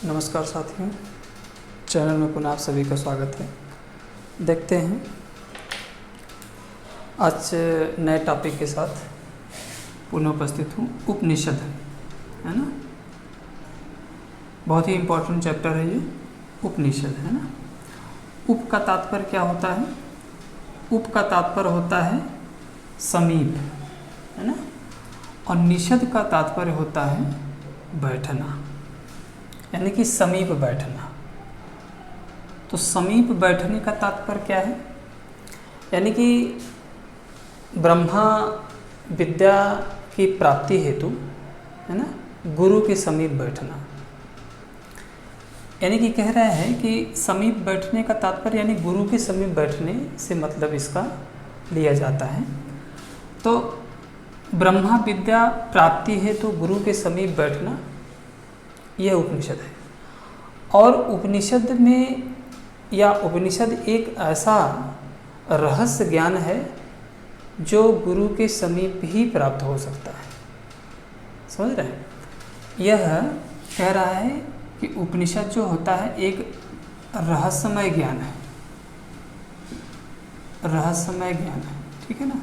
नमस्कार साथियों, चैनल में पुनः आप सभी का स्वागत है। देखते हैं आज नए टॉपिक के साथ पुनः उपस्थित हूँ। उपनिषद है ना, बहुत ही इम्पोर्टेंट चैप्टर है ये उपनिषद, है ना। उप का तात्पर्य क्या होता है? उप का तात्पर्य होता है समीप, है ना, और निषद का तात्पर्य होता है बैठना, यानी कि समीप बैठना। तो समीप बैठने का तात्पर्य क्या है? यानी कि ब्रह्मा विद्या की प्राप्ति हेतु, है ना, गुरु के समीप बैठना। यानी कि कह रहे हैं कि समीप बैठने का तात्पर्य यानी गुरु के समीप बैठने से मतलब इसका लिया जाता है। तो ब्रह्मा विद्या प्राप्ति हेतु गुरु के समीप बैठना, यह उपनिषद है। और उपनिषद में या उपनिषद एक ऐसा रहस्य ज्ञान है जो गुरु के समीप ही प्राप्त हो सकता है। समझ रहे हैं? यह कह रहा है कि उपनिषद जो होता है एक रहस्यमय ज्ञान है, रहस्यमय ज्ञान है, ठीक है ना।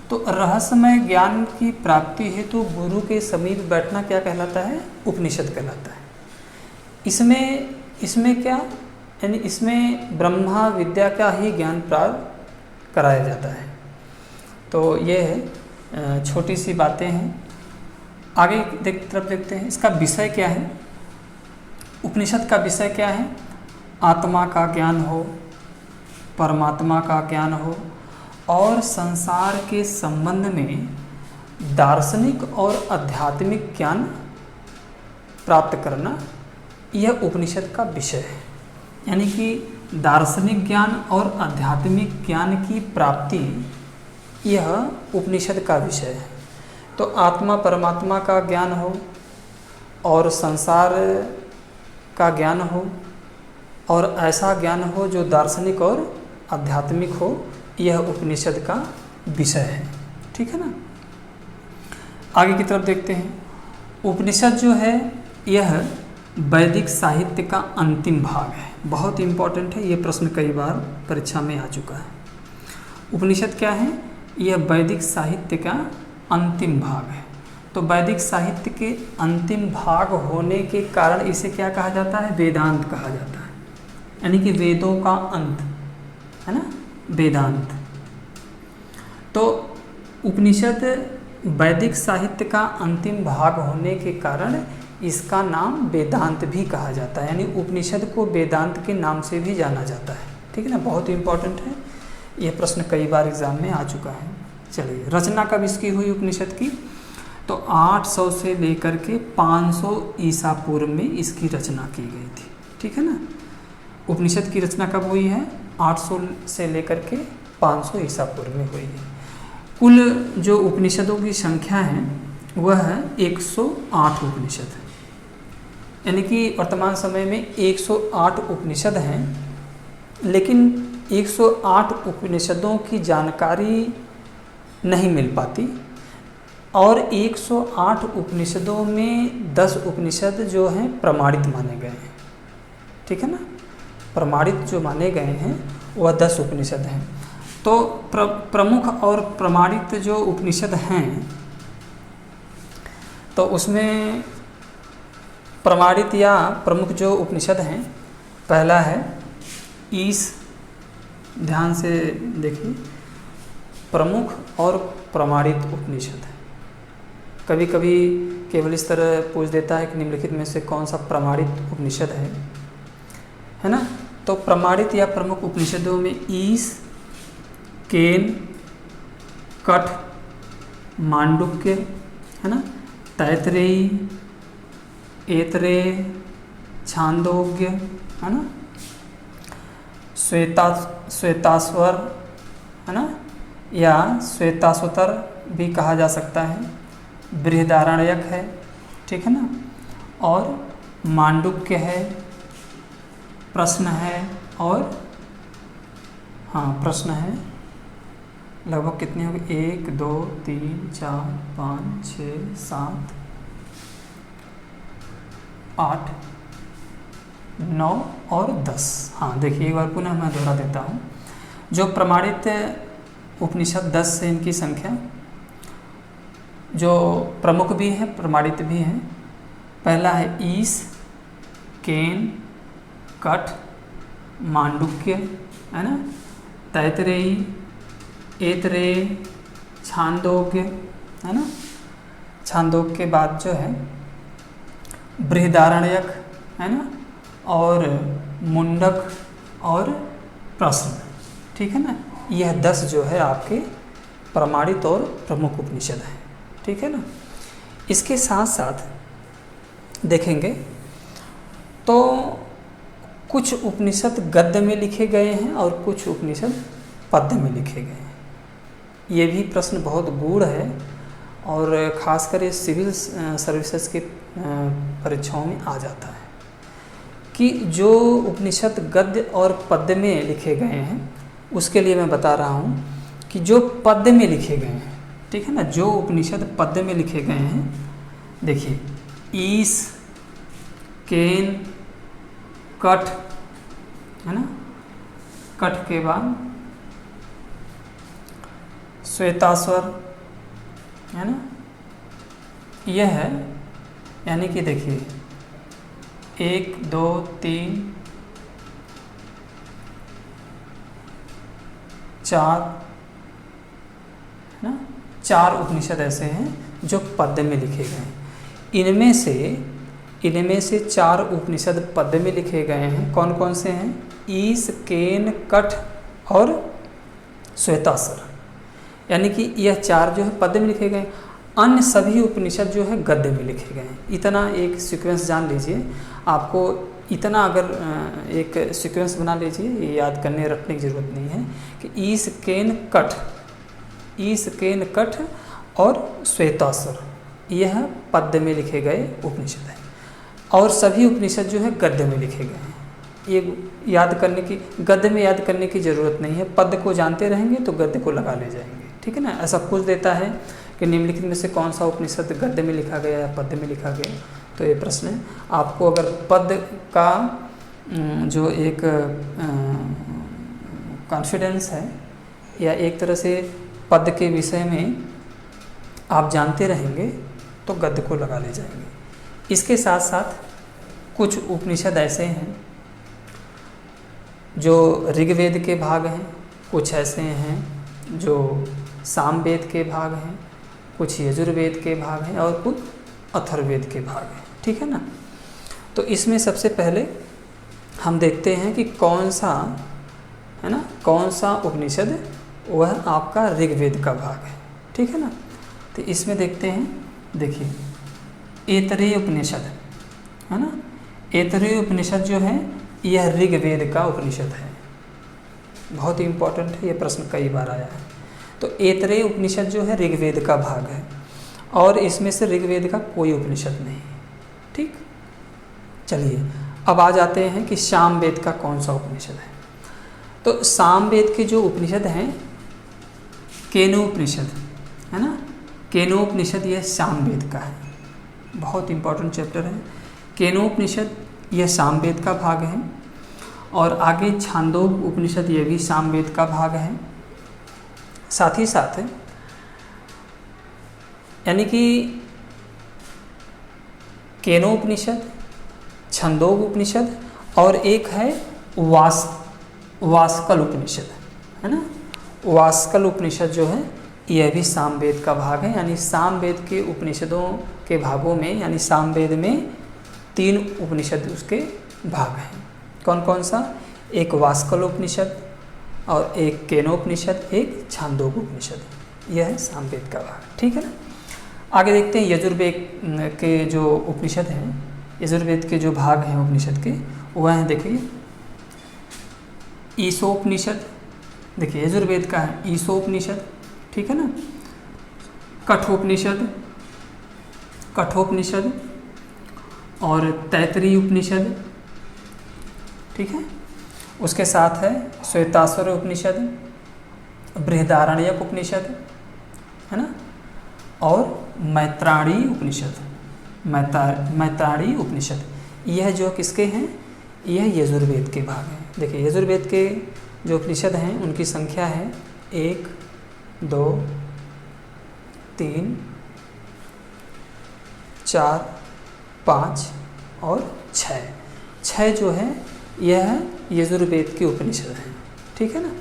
तो रहस्यमय ज्ञान की प्राप्ति हेतु गुरु के समीप बैठना क्या कहलाता है? उपनिषद कहलाता है। इसमें क्या, यानी इसमें ब्रह्मा विद्या का ही ज्ञान प्राप्त कराया जाता है। तो ये है छोटी सी बातें हैं। आगे तरफ देखते हैं इसका विषय क्या है। उपनिषद का विषय क्या है? आत्मा का ज्ञान हो, परमात्मा का ज्ञान हो और संसार के संबंध में दार्शनिक और आध्यात्मिक ज्ञान प्राप्त करना, यह उपनिषद का विषय है। यानी कि दार्शनिक ज्ञान और आध्यात्मिक ज्ञान की प्राप्ति, यह उपनिषद का विषय है। तो आत्मा परमात्मा का ज्ञान हो और संसार का ज्ञान हो और ऐसा ज्ञान हो जो दार्शनिक और आध्यात्मिक हो, यह उपनिषद का विषय है, ठीक है ना। आगे की तरफ देखते हैं। उपनिषद जो है यह वैदिक साहित्य का अंतिम भाग है। बहुत इम्पॉर्टेंट है, ये प्रश्न कई बार परीक्षा में आ चुका है। उपनिषद क्या है? यह वैदिक साहित्य का अंतिम भाग है। तो वैदिक साहित्य के अंतिम भाग होने के कारण इसे क्या कहा जाता है? वेदांत कहा जाता है, यानी कि वेदों का अंत, है ना, वेदांत। तो उपनिषद वैदिक साहित्य का अंतिम भाग होने के कारण इसका नाम वेदांत भी कहा जाता है, यानी उपनिषद को वेदांत के नाम से भी जाना जाता है, ठीक है ना। बहुत इंपॉर्टेंट है, यह प्रश्न कई बार एग्जाम में आ चुका है। चलिए, रचना कब इसकी हुई उपनिषद की? तो 800 से लेकर के 500 ईसा पूर्व में इसकी रचना की गई थी, ठीक है ना। उपनिषद की रचना कब हुई है? 800 से लेकर के 500 ईसा पूर्व में हुई है। कुल जो उपनिषदों की संख्या है वह है 108 उपनिषद है, यानी कि वर्तमान समय में 108 उपनिषद हैं। लेकिन 108 उपनिषदों की जानकारी नहीं मिल पाती और 108 उपनिषदों में 10 उपनिषद जो हैं प्रमाणित माने गए हैं, ठीक है ना। प्रमाणित जो माने गए हैं वह 10 उपनिषद हैं। तो प्रमुख और प्रमाणित जो उपनिषद हैं, तो उसमें प्रमाणित या प्रमुख जो उपनिषद हैं, पहला है ईश। ध्यान से देखिए, प्रमुख और प्रमाणित उपनिषद। कभी कभी केवल इस तरह पूछ देता है कि निम्नलिखित में से कौन सा प्रमाणित उपनिषद है ना। तो प्रमाणित या प्रमुख उपनिषदों में ईश, केन, कठ, मांडुक्य, है ना, तैतरेयी, ऐतरेय, छांदोग्य, है ना, श्वेताश्वर, है ना, या श्वेताश्वतर भी कहा जा सकता है, बृहदारण्यक है, ठीक है ना, और मांडुक्य है, प्रश्न है, और प्रश्न है। लगभग कितने हो गए? 1 2 3 4 5 6 7 8 9 और 10। हाँ देखिए, एक बार पुनः मैं दोहरा देता हूँ। जो प्रमाणित उपनिषद 10 से इनकी संख्या, जो प्रमुख भी हैं प्रमाणित भी हैं। पहला है ईश, केन, कठ, मांडुक्य, है ना, तैतरेयी, ऐतरेय, छांदोग्य, है ना। छांदोग्य के बाद जो है बृहदारण्यक, है ना, और मुंडक और प्रश्न, ठीक है ना। यह 10 जो है आपके प्रमाणित और प्रमुख उपनिषद हैं, ठीक है ना। इसके साथ साथ देखेंगे तो कुछ उपनिषद गद्य में लिखे गए हैं और कुछ उपनिषद पद्य में लिखे गए हैं। ये भी प्रश्न बहुत गूढ़ है और ख़ासकर ये सिविल सर्विसेज के परीक्षाओं में आ जाता है कि जो उपनिषद गद्य और पद्य में लिखे गए हैं, उसके लिए मैं बता रहा हूँ कि जो पद्य में लिखे गए हैं, ठीक है ना, जो उपनिषद पद्य में लिखे गए हैं, देखिए ईश, केन, कठ, है ना, कठ के बाद श्वेताश्वर, है ना, यह है। यानी कि देखिए 1 2 3 4, है ना, 4 उपनिषद ऐसे हैं जो पद्य में लिखे गए हैं। इनमें से 4 उपनिषद पद्य में लिखे गए हैं। कौन कौन से हैं? ईश, केन, कठ और श्वेताश्वर। यानी कि यह 4 जो है पद्य में लिखे गए। अन्य सभी उपनिषद जो है गद्य में लिखे गए हैं। इतना एक सीक्वेंस जान लीजिए। आपको इतना अगर एक सीक्वेंस बना लीजिए, ये याद करने रखने की ज़रूरत नहीं है कि ईश, केन, कठ, ईश, केन, कठ और श्वेताश्वर, यह पद्य में लिखे गए उपनिषद हैं और सभी उपनिषद जो है गद्य में लिखे गए हैं। ये याद करने की, गद्य में याद करने की ज़रूरत नहीं है। पद्य को जानते रहेंगे तो गद्य को लगा ले जाएंगे, ठीक है ना। ऐसा पूछ देता है कि निम्नलिखित में से कौन सा उपनिषद गद्य में लिखा गया या पद्य में लिखा गया, तो ये प्रश्न है। आपको अगर पद्य का जो एक कॉन्फिडेंस है या एक तरह से पद्य के विषय में आप जानते रहेंगे तो गद्य को लगा ले जाएंगे। इसके साथ साथ कुछ उपनिषद ऐसे हैं जो ऋग्वेद के भाग हैं, कुछ ऐसे हैं जो सामवेद के भाग हैं, कुछ यजुर्वेद के भाग हैं और कुछ अथर्ववेद के भाग हैं, ठीक है ना। तो इसमें सबसे पहले हम देखते हैं कि कौन सा, है ना, कौन सा उपनिषद वह आपका ऋग्वेद का भाग है, ठीक है ना। तो इसमें देखते हैं, देखिए ऐतरेय उपनिषद, है ना। ऐतरेय उपनिषद जो है यह ऋग्वेद का उपनिषद है। बहुत ही इम्पोर्टेंट है, ये प्रश्न कई बार आया है। तो ऐतरेय उपनिषद जो है ऋग्वेद का भाग है और इसमें से ऋग्वेद का कोई उपनिषद नहीं है, ठीक। चलिए अब आ जाते हैं कि सामवेद का कौन सा उपनिषद है। तो सामवेद के जो उपनिषद हैं, केनोपनिषद, है ना, केनोपनिषद यह सामवेद का है। बहुत इंपॉर्टेंट चैप्टर है। केनोपनिषद यह सामवेद का भाग है और आगे छांदोग्य उपनिषद यह भी सामवेद का भाग है। साथ ही साथ यानी कि केनोपनिषद, छंदोग्य उपनिषद और एक है वास्कल उपनिषद, है ना। वास्कल उपनिषद जो है यह भी सामवेद का भाग है। यानी सामवेद के उपनिषदों के भागों में, यानी सामवेद में 3 उपनिषद उसके भाग हैं। कौन कौन सा? एक वास्कल उपनिषद और एक केनोपनिषद, एक छांदोग्य उपनिषद। यह है सामवेद का भाग, ठीक है ना। आगे देखते हैं यजुर्वेद के जो उपनिषद हैं, यजुर्वेद के जो भाग हैं उपनिषद के, वह हैं, देखिए ईशोपनिषद, देखिए यजुर्वेद का है ईशोपनिषद, ठीक है ना। कठोपनिषद और तैतरीय उपनिषद, ठीक है। उसके साथ है श्वेताश्वर उपनिषद, बृहदारण्यक उपनिषद, है ना, और मैत्राणी उपनिषद। मैत्राणी उपनिषद यह जो किसके हैं? यह यजुर्वेद के भाग हैं। देखिए यजुर्वेद के जो उपनिषद हैं उनकी संख्या है 1, 2, 3, 4, 5 और 6। 6 जो है यह यजुर्वेद के उपनिषद हैं, ठीक है ना।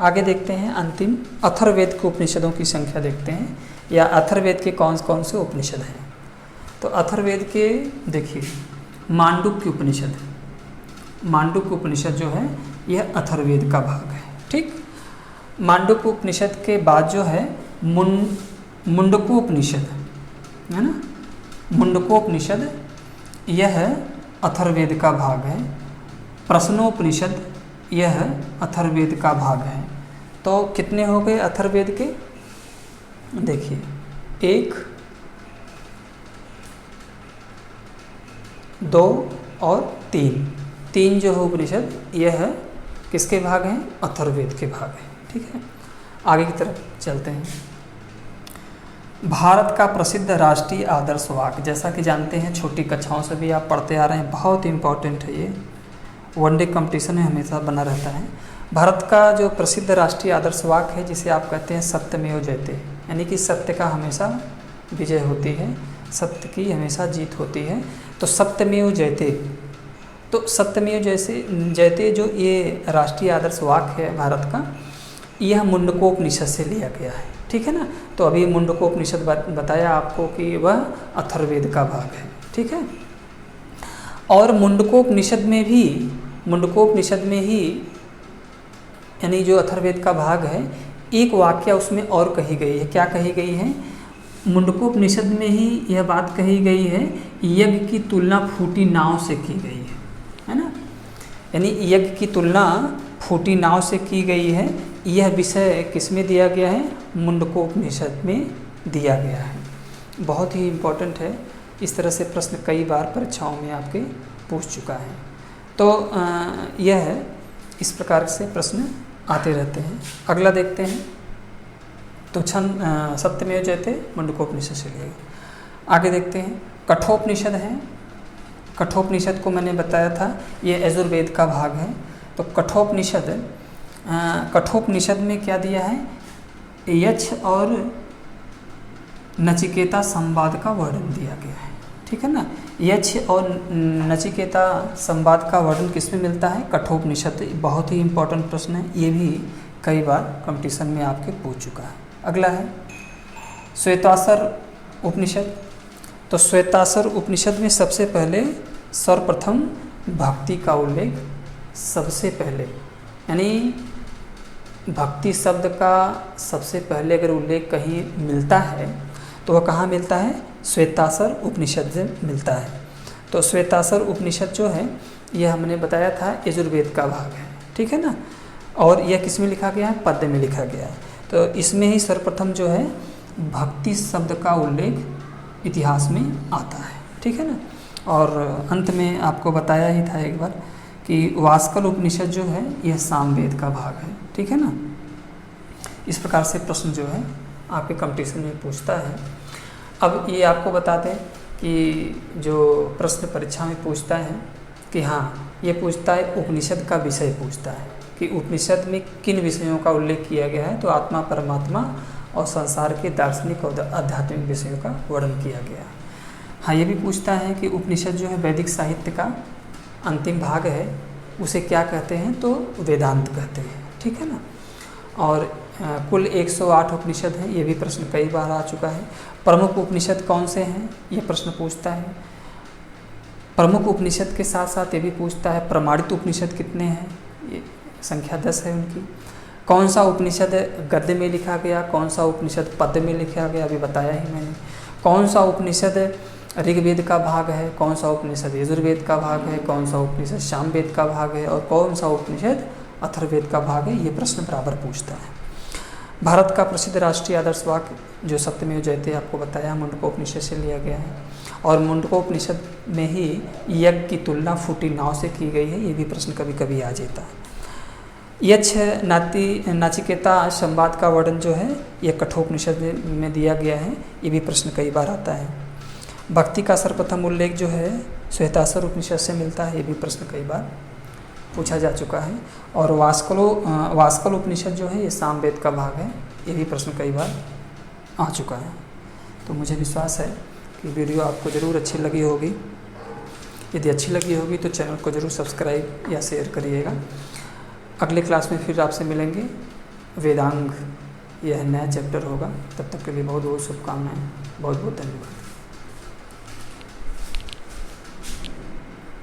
आगे देखते हैं अंतिम अथर्ववेद के उपनिषदों की संख्या देखते हैं, या अथर्ववेद के कौन कौन से उपनिषद हैं। तो अथर्ववेद के देखिए मांडुक्य उपनिषद, मांडुक्य उपनिषद जो है यह अथर्ववेद का भाग है, ठीक। मांडुक्य उपनिषद के बाद जो है मुंडकोपनिषद है ना, मुंडकोपनिषद यह अथर्ववेद का भाग है। प्रश्नोपनिषद यह अथर्ववेद का भाग है। तो कितने हो गए अथर्ववेद के, देखिए 1, 2 और 3 जो है उपनिषद यह किसके भाग हैं, अथर्ववेद के भाग हैं, ठीक है। आगे की तरफ चलते हैं। भारत का प्रसिद्ध राष्ट्रीय आदर्श वाक्य, जैसा कि जानते हैं छोटी कक्षाओं से भी आप पढ़ते आ रहे हैं, बहुत इंपॉर्टेंट है ये, वनडे कंपटीशन में हमेशा बना रहता है। भारत का जो प्रसिद्ध राष्ट्रीय आदर्श वाक्य है जिसे आप कहते हैं सत्यमेव जयते, यानी कि सत्य का हमेशा विजय होती है, सत्य की हमेशा जीत होती है। तो सत्यमेव जयते, तो सत्यमेव जयते जो ये राष्ट्रीय आदर्श वाक्य है भारत का, यह मुंडकोपनिषद से लिया गया है, ठीक है ना। तो अभी मुंडकोपनिषद बताया आपको कि वह अथर्ववेद का भाग है, ठीक है। और मुंडकोपनिषद में ही यानी जो अथर्ववेद का भाग है, एक वाक्य उसमें और कही गई है। क्या कही गई है, मुंडकोपनिषद में ही यह बात कही गई है, यज्ञ की तुलना फूटी नाव से की गई है ना। यानी यज्ञ की तुलना फूटी नाव से की गई है। यह विषय किसमें दिया गया है, मुंडकोपनिषद में दिया गया है। बहुत ही इम्पोर्टेंट है, इस तरह से प्रश्न कई बार परीक्षाओं में आपके पूछ चुका है। तो यह इस प्रकार से प्रश्न आते रहते हैं। अगला देखते हैं। तो सत्यमेव जयते मुंडकोपनिषद से लिए। आगे देखते हैं कठोपनिषद है। कठोपनिषद को मैंने बताया था ये यजुर्वेद का भाग है। तो कठोपनिषद में क्या दिया है, यक्ष और नचिकेता संवाद का वर्णन दिया गया है, ठीक है ना। यक्ष और नचिकेता संवाद का वर्णन किसमें मिलता है, कठोपनिषद। बहुत ही इम्पोर्टेंट प्रश्न है, ये भी कई बार कंपटीशन में आपके पूछ चुका है। अगला है श्वेतासर उपनिषद। तो श्वेतासर उपनिषद में सबसे पहले सर्वप्रथम भक्ति का उल्लेख, सबसे पहले यानी भक्ति शब्द का सबसे पहले अगर उल्लेख कहीं मिलता है तो वह कहाँ मिलता है, श्वेतासर उपनिषद से मिलता है। तो श्वेतासर उपनिषद जो है यह हमने बताया था यजुर्वेद का भाग है, ठीक है ना। और यह किस में लिखा गया है, पद्य में लिखा गया है। तो इसमें ही सर्वप्रथम जो है भक्ति शब्द का उल्लेख इतिहास में आता है, ठीक है ना। और अंत में आपको बताया ही था एक बार कि वास्कल उपनिषद जो है यह सामवेद का भाग है, ठीक है ना। इस प्रकार से प्रश्न जो है आपके कंपटीशन में पूछता है। अब ये आपको बता दें कि जो प्रश्न परीक्षा में पूछता है कि हाँ, ये पूछता है उपनिषद का विषय पूछता है कि उपनिषद में किन विषयों का उल्लेख किया गया है। तो आत्मा, परमात्मा और संसार के दार्शनिक और आध्यात्मिक विषयों का वर्णन किया गया है। हाँ, ये भी पूछता है कि उपनिषद जो है वैदिक साहित्य का अंतिम भाग है, उसे क्या कहते हैं, तो वेदांत कहते हैं, ठीक है ना। और कुल 108 उपनिषद हैं, ये भी प्रश्न कई बार आ चुका है। प्रमुख उपनिषद कौन से हैं, ये प्रश्न पूछता है। प्रमुख उपनिषद के साथ साथ ये भी पूछता है प्रमाणित उपनिषद कितने हैं, ये संख्या 10 है उनकी। कौन सा उपनिषद गद्य में लिखा गया, कौन सा उपनिषद पद्य में लिखा गया, अभी बताया ही मैंने। कौन सा उपनिषद ऋग्वेद का भाग है, कौन सा उपनिषद यजुर्वेद का भाग है, कौन सा उपनिषद सामवेद का भाग है और कौन सा उपनिषद अथर्ववेद का भाग है, ये प्रश्न बराबर पूछता है। भारत का प्रसिद्ध राष्ट्रीय आदर्श वाक्य जो सत्यमेव जयते आपको बताया मुंडकोपनिषद से लिया गया है। और मुंडकोपनिषद में ही यज्ञ की तुलना फूटी नाव से की गई है, ये भी प्रश्न कभी कभी आ जाता है। यक्ष नाचिकेता संवाद का वर्णन जो है यह कठोपनिषद में दिया गया है, ये भी प्रश्न कई बार आता है। भक्ति का सर्वप्रथम उल्लेख जो है श्वेताश्वर उपनिषद से मिलता है, ये भी प्रश्न कई बार पूछा जा चुका है। और वास्कल उपनिषद जो है ये सामवेद का भाग है, ये भी प्रश्न कई बार आ चुका है। तो मुझे विश्वास है कि वीडियो आपको ज़रूर अच्छी लगी होगी। यदि अच्छी लगी होगी तो चैनल को ज़रूर सब्सक्राइब या शेयर करिएगा। अगले क्लास में फिर आपसे मिलेंगे। वेदांग यह नया चैप्टर होगा। तब तक के लिए बहुत बहुत शुभकामनाएं। बहुत बहुत धन्यवाद।